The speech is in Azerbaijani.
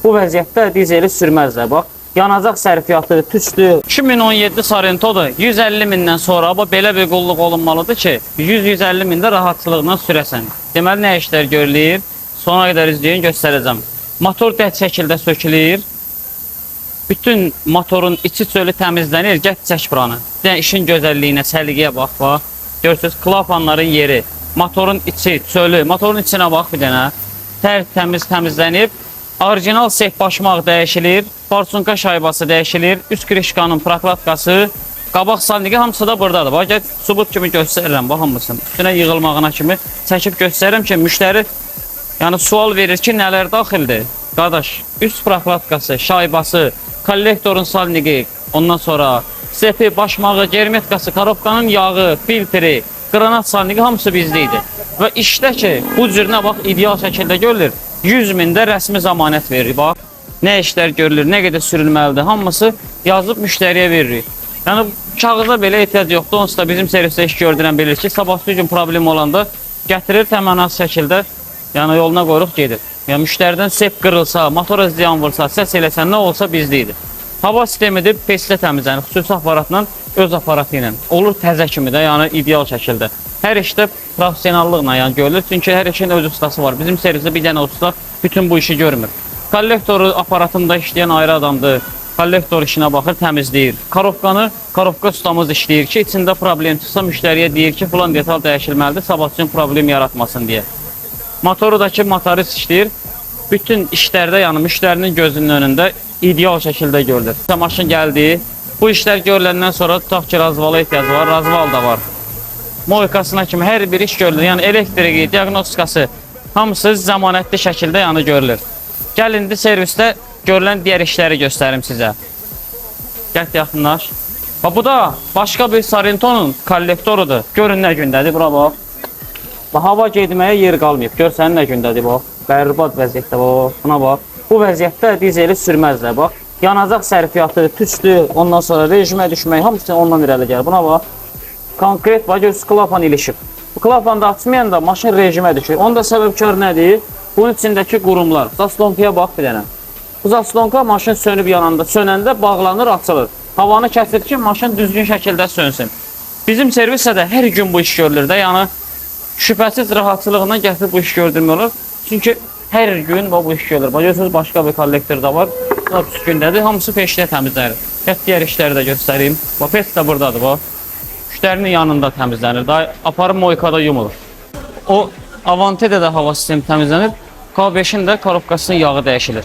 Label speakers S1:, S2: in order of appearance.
S1: Bu vəziyyətdə dizeli sürməzlər. Bax, yanacaq sərfiyyatı, tüçlü. 2017 Sorrento'da 150 mindən sonra belə bir qulluq olunmalıdır ki, 100-150 mində rahatçılıqla sürəsən. Deməli, nə işlər görülür? Sona qədər izləyin, göstərəcəm. Motor dəd şəkildə sökülür. Bütün motorun içi çölü təmizlənir. Gəl çək buranı. İşin gözəlliyinə, səliqəyə bax. Görürsünüz, klapanların yeri, motorun içi, çölü. Motorun içinə bax bir dənə. Təmiz təmizlənib. Orijinal sef başmaq dəyişilir. Forsunka şaybası dəyişilir. Üst krişkanın prokladkası, qabaq salniki hamısı da buradadır. Bax, gəl subut kimi göstərirəm. Baxın mısın? Üstünə yığılmağına kimi çəkib göstərirəm ki, müştəri sual verir ki, nələr daxildir? Qardaş, üst prokladkası, şaybası, kollektorun salniki, ondan sonra sefi, başmağı, germetkası, korobkanın yağı, filtri, qranat salniki hamısı bizdəydi. Və işdə ki, bu cürünə bax, ideal şəkildə görülür. 100 mində rəsmi zamanət verir. Bax, nə işlər görülür, nə qədər sürülməlidir, hamısı yazıb müştəriyə veririk. Yəni, kağıza belə ehtiyac yoxdur. Onsuz da bizim servisdə iş gördürən bilir ki, sabahsı gün problem olanda gətirir təminat şəkildə, yəni yoluna qoyuruq gedir. Yəni, müştəridən sef qırılsa, motora ziyan vursa, səs eləsən, nə olsa bizdəydi. Hava sistemidir, peslə təmizlənir, xüsusi aparatla, öz aparatı ilə. Olur təzə kimi də, yəni ideal şəkildə. Hər işdə profesionallıqla yəni görülür, çünki hər işin öz ustası var. Bizim servisdə bir dənə usta bütün bu işi görmür. Kollektoru aparatında işləyən ayrı adamdır, kollektor işinə baxır, təmizləyir. Korobka ustamız işləyir ki, içində problem çıxsa müştəriyə deyir ki, filan detal dəyişilməlidir, sabahsı gün problem yaratmasın deyə. Motoru da ki, motorist işləyir. Bütün işlərdə, yəni müştərinin gözünün önündə ideal şəkildə görülür. Maşın gəldi, bu işlər görüləndən sonra tutaq ki, razvala ehtiyacı var, razval da var. Moykasına kimi hər bir iş görülür. Yəni elektriki, diagnostikası hamısı zəmanətli şəkildə yəni görülür. Gəl indi servisdə görülən digər işləri göstərim sizə. Gəl yaxınlaş. Bu da başqa bir Sorrento'nun kollektorudur. Görün nə gündədir, bura bax. Hava getməyə yer qalmayıb. Görsən nə gündədir, bax. Bərbad vəziyyətdə, bax. Buna bax. Bu vəziyyətdə dizeli sürməzlər, bax. Yanacaq sərfiyyatı, tüçlü, ondan sonra rejimə düşmək, hamısı ondan irəli gəlir. Buna bax. Konkret, bax, görürsünüz, klapan ilişib. Bu klapanı da açmayanda maşın rejimə düşür. Onda səbəbkar nədir? Bunun içindəki qurumlar. Zaslonkaya bax bir dənə. Bu zaslonka maşın sönüb yananda, sönəndə bağlanır, açılır. Havanı kəsir ki, maşın düzgün şəkildə sönsün. Bizim servisdə də hər gün bu iş görülür də, yəni şübhəsiz rahatçılığından gətirib bu iş gördürmə olur. Çünki hər gün bu iş görülür. Görürsünüz, başqa bir kollektor da var. Bu da pis gündədir, hamısı peşlə təmizlənir. Digər işləri də göstəreyim. Pes də buradadır, bax. Müştərinin yanında təmizlənir. Daha aparıb moykada yumulur. O Avante'də də hava sistemi təmizlənir. K5-in də korobkasının yağı dəyişilir.